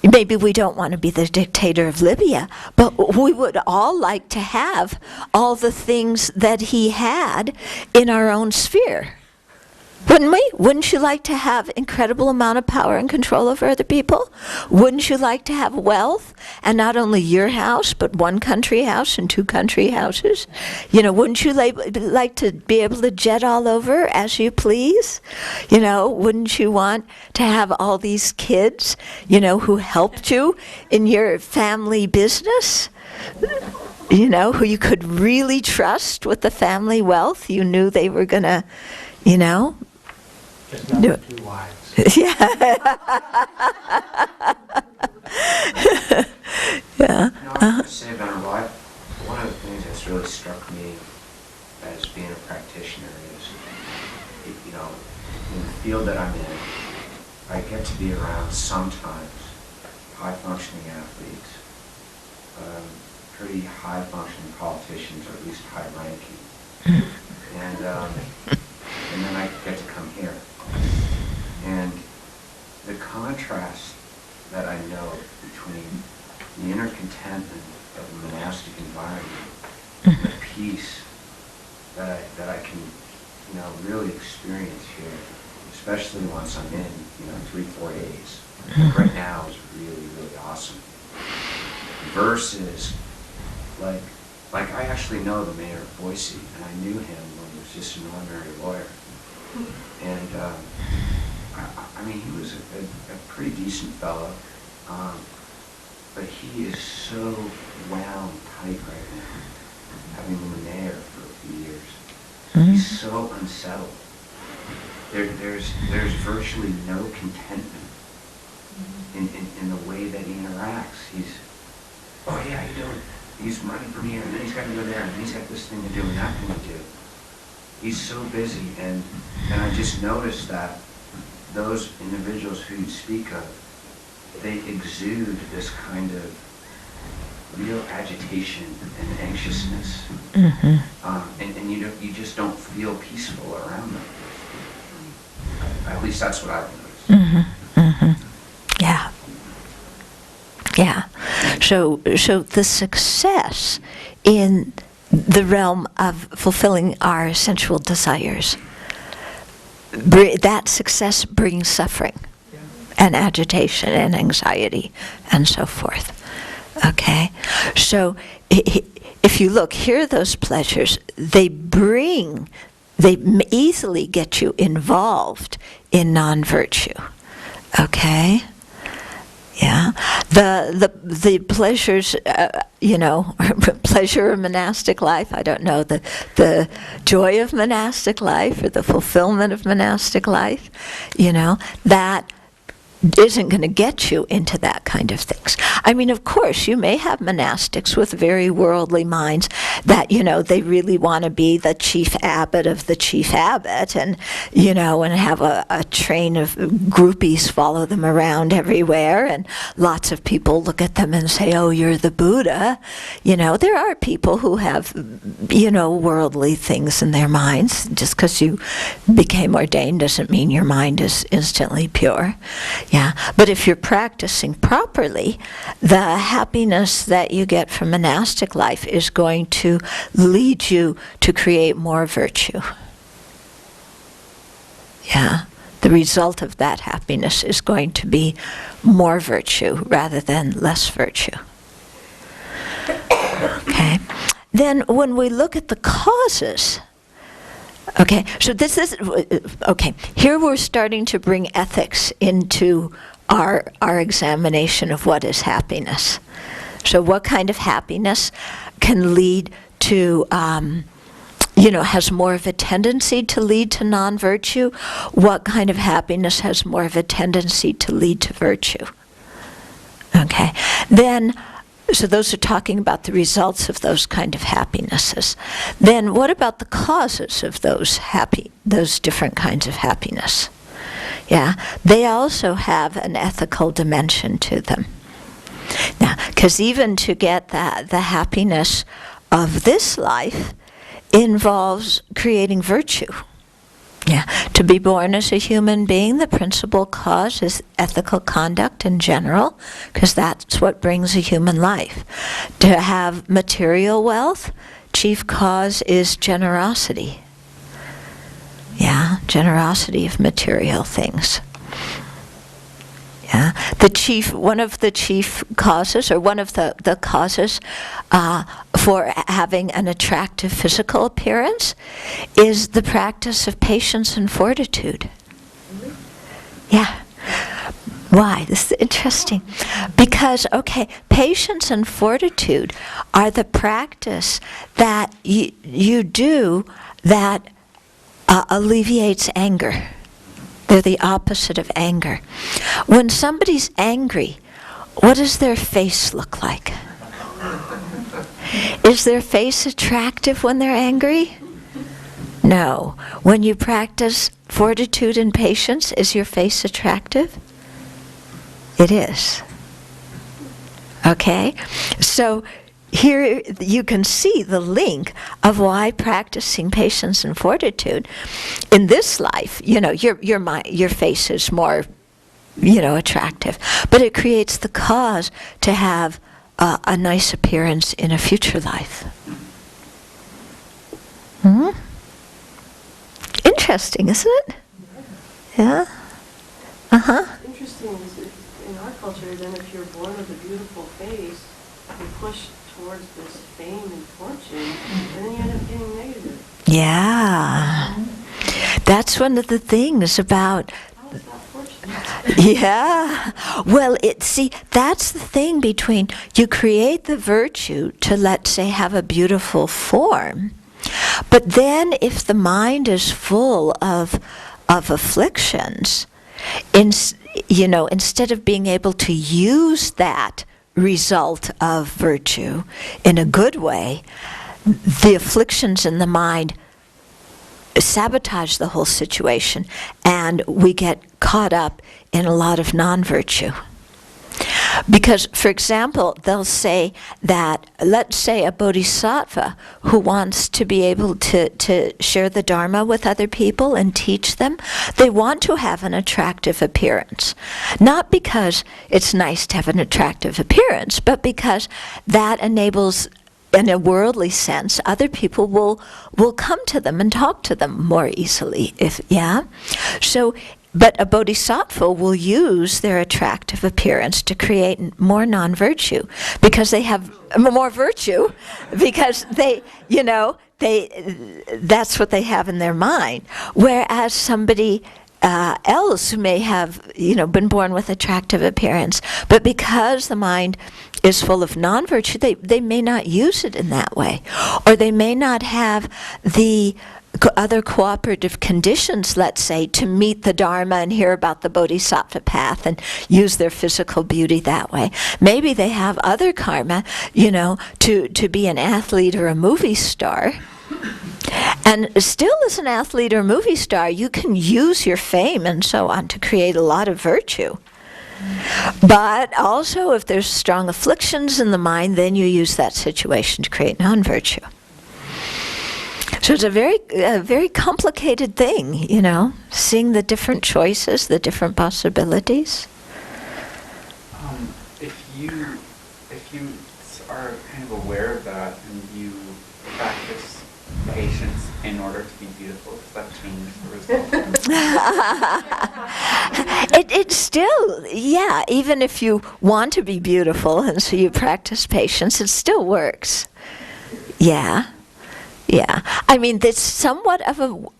A: maybe we don't want to be the dictator of Libya, but we would all like to have all the things that he had in our own sphere. Wouldn't we? Wouldn't you like to have incredible amount of power and control over other people? Wouldn't you like to have wealth, and not only your house, but one country house and two country houses? You know, wouldn't you like to be able to jet all over as you please? You know, wouldn't you want to have all these kids, you know, who helped you in your family business? You know, who you could really trust with the family wealth? You knew they were going to, you know,
J: Just not the 2 wives.
A: yeah. Yeah.
L: You know, I have to say, Venerable, one of the things that's really struck me as being a practitioner is, you know, in the field that I'm in, I get to be around sometimes high-functioning athletes, pretty high-functioning politicians, or at least high-ranking, and then I get to come here. And the contrast that I know between the inner contentment of a monastic environment and the peace that I can, you know, really experience here, especially once I'm in, you know, 3-4 days. Right now is really, really awesome. Versus, like I actually know the mayor of Boise, and I knew him when he was just an ordinary lawyer. And I mean, he was a pretty decent fellow, but he is so wound tight right now, having been the mayor for a few years. He's so unsettled. There's virtually no contentment in the way that he interacts. He's, oh yeah, how you doing? He's running from here, and then he's got to go there, and then he's got this thing to do and that thing to do. He's so busy, and I just noticed that those individuals who you speak of, they exude this kind of real agitation and anxiousness, and you just don't feel peaceful around them. At least that's what I've noticed.
A: Yeah. Yeah. So the success in the realm of fulfilling our sensual desires, that success brings suffering and agitation and anxiety and so forth. Okay? So if you look, here are those pleasures. They easily get you involved in non-virtue. Okay? Yeah, the pleasures, you know, pleasure of monastic life. I don't know, the joy of monastic life or the fulfillment of monastic life. You know, that isn't going to get you into that kind of things. I mean, of course, you may have monastics with very worldly minds that, you know, they really want to be the chief abbot of the chief abbot and, you know, and have a train of groupies follow them around everywhere, and lots of people look at them and say, oh, you're the Buddha. You know, there are people who have, you know, worldly things in their minds. Just because you became ordained doesn't mean your mind is instantly pure. Yeah, but if you're practicing properly, the happiness that you get from monastic life is going to lead you to create more virtue. Yeah, the result of that happiness is going to be more virtue rather than less virtue. Okay, then when we look at the causes, okay, so this is, okay, here we're starting to bring ethics into our examination of what is happiness. So what kind of happiness can lead to, you know, has more of a tendency to lead to non-virtue? What kind of happiness has more of a tendency to lead to virtue? Okay, then, so those are talking about the results of those kind of happinesses. Then what about the causes of those different kinds of happiness? Yeah, they also have an ethical dimension to them. Now, because even to get the happiness of this life, involves creating virtue. Yeah, to be born as a human being, the principal cause is ethical conduct in general, because that's what brings a human life. To have material wealth, chief cause is generosity. Yeah, generosity of material things. Yeah, one of the chief causes, or one of the causes for having an attractive physical appearance is the practice of patience and fortitude. Yeah. Why? This is interesting. Because, okay, patience and fortitude are the practice that you do that alleviates anger. They're the opposite of anger. When somebody's angry, what does their face look like? Is their face attractive when they're angry? No. When you practice fortitude and patience, is your face attractive? It is. Okay? So here you can see the link of why practicing patience and fortitude in this life, your face is more, attractive, but it creates the cause to have a nice appearance in a future life. Interesting, isn't it? Yeah.
E: Interesting is in our culture, then if you're born with a beautiful face, you push towards this fame and fortune, and then you end up getting negative.
A: Yeah. That's one of the things about...
E: How is that fortunate?
A: Yeah. Well, that's the thing between you create the virtue to, let's say, have a beautiful form, but then if the mind is full of afflictions, instead of being able to use that result of virtue in a good way, the afflictions in the mind sabotage the whole situation, and we get caught up in a lot of non-virtue. Because, for example, they'll say that, let's say a bodhisattva who wants to be able to share the Dharma with other people and teach them, they want to have an attractive appearance. Not because it's nice to have an attractive appearance, but because that enables, in a worldly sense, other people will come to them and talk to them more easily. But a bodhisattva will use their attractive appearance to create more non-virtue, because they have more virtue, because that's what they have in their mind. Whereas somebody else who may have, been born with attractive appearance, but because the mind is full of non-virtue, they may not use it in that way, or they may not have the other cooperative conditions, let's say, to meet the Dharma and hear about the Bodhisattva path and use their physical beauty that way. Maybe they have other karma, to be an athlete or a movie star. And still, as an athlete or movie star, you can use your fame and so on to create a lot of virtue. But also, if there's strong afflictions in the mind, then you use that situation to create non-virtue. So it's a very complicated thing, seeing the different choices, the different possibilities.
F: If you are kind of aware of that and you practice patience in order to be beautiful, does that change the result?
A: It's still, even if you want to be beautiful and so you practice patience, it still works. Yeah. I mean, there's somewhat of the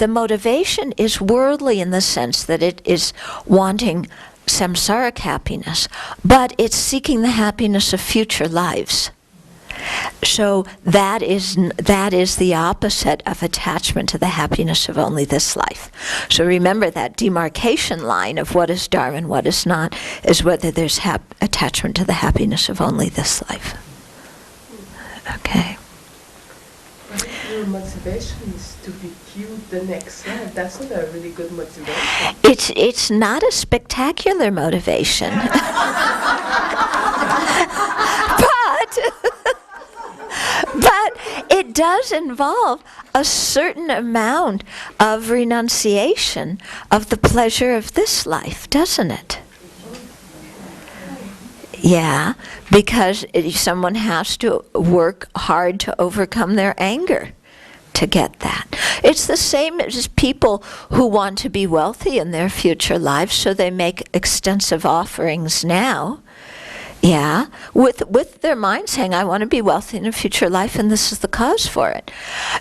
A: motivation is worldly in the sense that it is wanting samsaric happiness, but it's seeking the happiness of future lives. So that is the opposite of attachment to the happiness of only this life. So remember that demarcation line of what is Dharma and what is not is whether there's attachment to the happiness of only this life. Okay.
M: Your motivation is to be cute the next life. That's not a really good motivation.
A: It's not a spectacular motivation. but it does involve a certain amount of renunciation of the pleasure of this life, doesn't it? Yeah, because someone has to work hard to overcome their anger to get that. It's the same as people who want to be wealthy in their future lives, so they make extensive offerings now. Yeah, with their mind saying, I want to be wealthy in a future life, and this is the cause for it.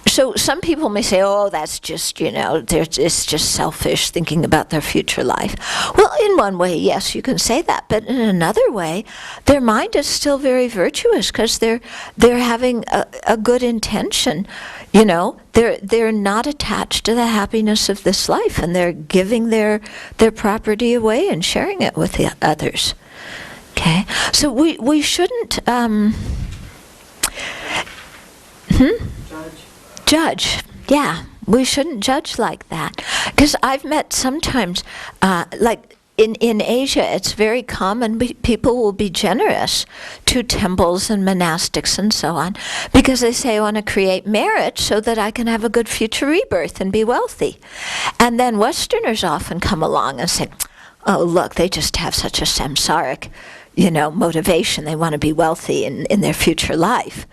A: So some people may say, oh, that's just, it's just selfish thinking about their future life. Well, in one way, yes, you can say that, but in another way, their mind is still very virtuous because they're having a good intention. They're not attached to the happiness of this life, and they're giving their property away and sharing it with the others. Okay, so we shouldn't judge. Yeah, we shouldn't judge like that. Because I've met sometimes, like in Asia, it's very common. People will be generous to temples and monastics and so on, because they say, I want to create merit so that I can have a good future rebirth and be wealthy. And then Westerners often come along and say, oh, look, they just have such a samsaric motivation. They want to be wealthy in their future life.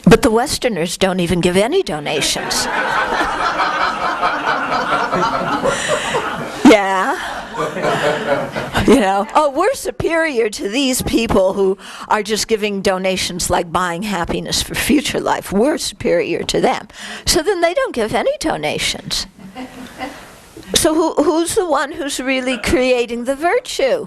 A: But the Westerners don't even give any donations. Yeah. Oh, we're superior to these people who are just giving donations like buying happiness for future life. We're superior to them. So then they don't give any donations. So who's the one who's really creating the virtue?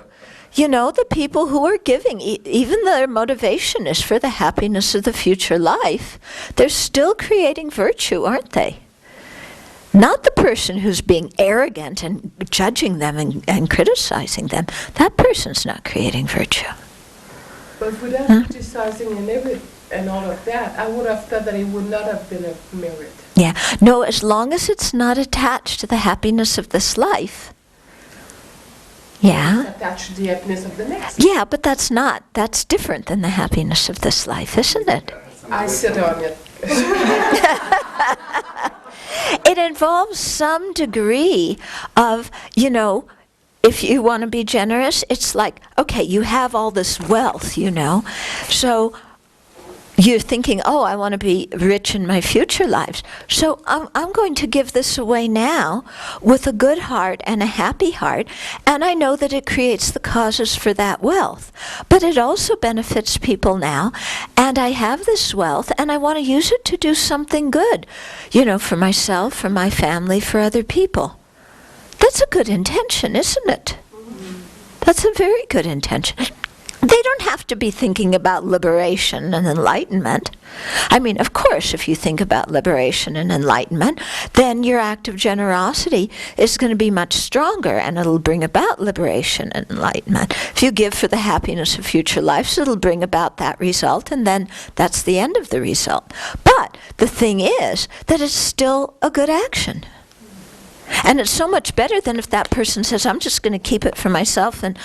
A: The people who are giving, even though their motivation is for the happiness of the future life, they're still creating virtue, aren't they? Not the person who's being arrogant and judging them and criticizing them. That person's not creating virtue.
M: But without criticizing and all of that, I would have thought that it would not have been a merit.
A: Yeah. No, as long as it's not attached to the happiness of this life. Yeah.
M: It's attached to the happiness of the next.
A: Yeah, but that's different than the happiness of this life, isn't it?
M: I sit on it.
A: It involves some degree of, if you want to be generous, it's like, okay, you have all this wealth, so you're thinking, oh, I want to be rich in my future lives. So I'm going to give this away now with a good heart and a happy heart. And I know that it creates the causes for that wealth. But it also benefits people now. And I have this wealth and I want to use it to do something good, for myself, for my family, for other people. That's a good intention, isn't it? That's a very good intention. They don't have to be thinking about liberation and enlightenment. I mean, of course, if you think about liberation and enlightenment, then your act of generosity is going to be much stronger, and it'll bring about liberation and enlightenment. If you give for the happiness of future lives, it'll bring about that result, and then that's the end of the result. But the thing is that it's still a good action. And it's so much better than if that person says, I'm just going to keep it for myself and,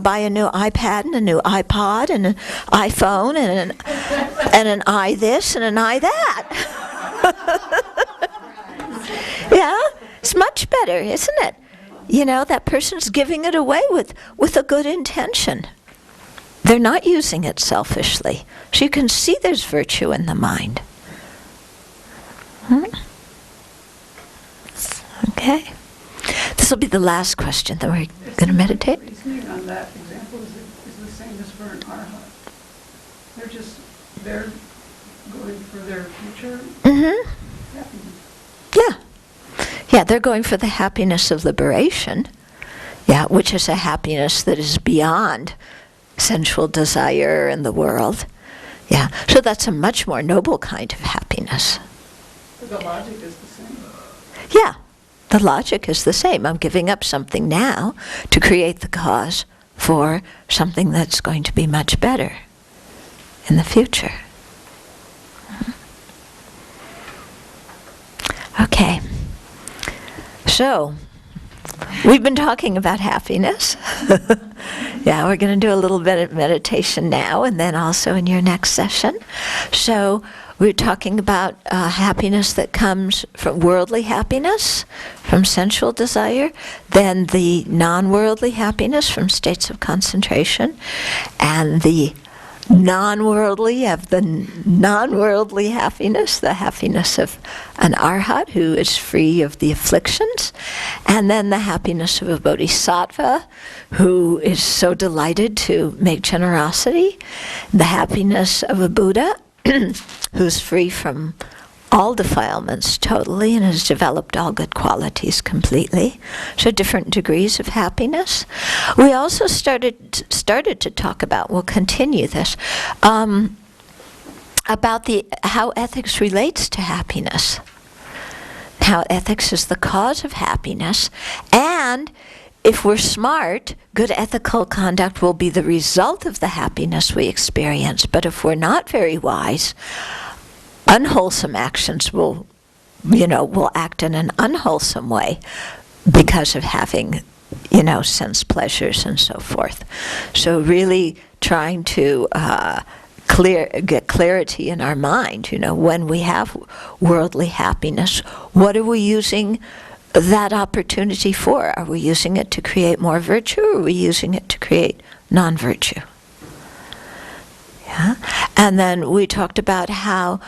A: buy a new iPad and a new iPod and an iPhone and an I this and an I that. Yeah, it's much better, isn't it? That person's giving it away with a good intention. They're not using it selfishly. So you can see there's virtue in the mind. Okay. This will be the last question that we're going to meditate.
C: The reasoning on that example is the same as for an arhat. They're going for their future happiness.
A: Yeah, they're going for the happiness of liberation. Yeah, which is a happiness that is beyond sensual desire in the world. Yeah, so that's a much more noble kind of happiness.
C: But the logic is the same.
A: Yeah. The logic is the same. I'm giving up something now to create the cause for something that's going to be much better in the future. Okay. So, we've been talking about happiness. Yeah, we're going to do a little bit of meditation now and then also in your next session. So, we're talking about happiness that comes from worldly happiness, from sensual desire, then the non-worldly happiness from states of concentration, and the non-worldly happiness, the happiness of an arhat who is free of the afflictions, and then the happiness of a bodhisattva who is so delighted to make generosity, the happiness of a Buddha who's free from all defilements totally and has developed all good qualities completely. So different degrees of happiness. We also started to talk about, we'll continue this, about how ethics relates to happiness. How ethics is the cause of happiness, and if we're smart, good ethical conduct will be the result of the happiness we experience. But if we're not very wise, unwholesome actions will act in an unwholesome way because of having, sense pleasures and so forth. So really trying to get clarity in our mind, when we have worldly happiness, what are we using that opportunity for? Are we using it to create more virtue, or are we using it to create non-virtue? Yeah. And then we talked about how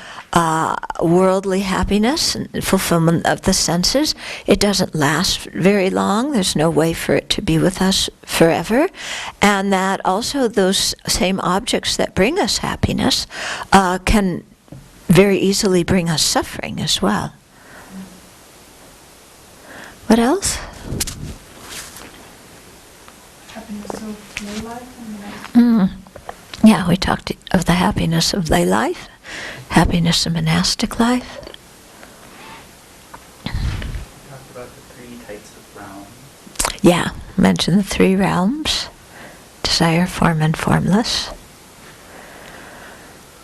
A: worldly happiness and fulfillment of the senses, it doesn't last very long. There's no way for it to be with us forever. And that also those same objects that bring us happiness can very easily bring us suffering as well. What else?
B: Happiness of lay life and monastic.
A: Yeah, we talked of the happiness of lay life, happiness of monastic life.
F: We talked about the 3 types of realms.
A: Yeah, mentioned the 3 realms, desire, form, and formless.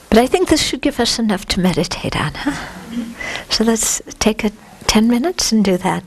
A: But I think this should give us enough to meditate on, huh? So let's take 10 minutes and do that.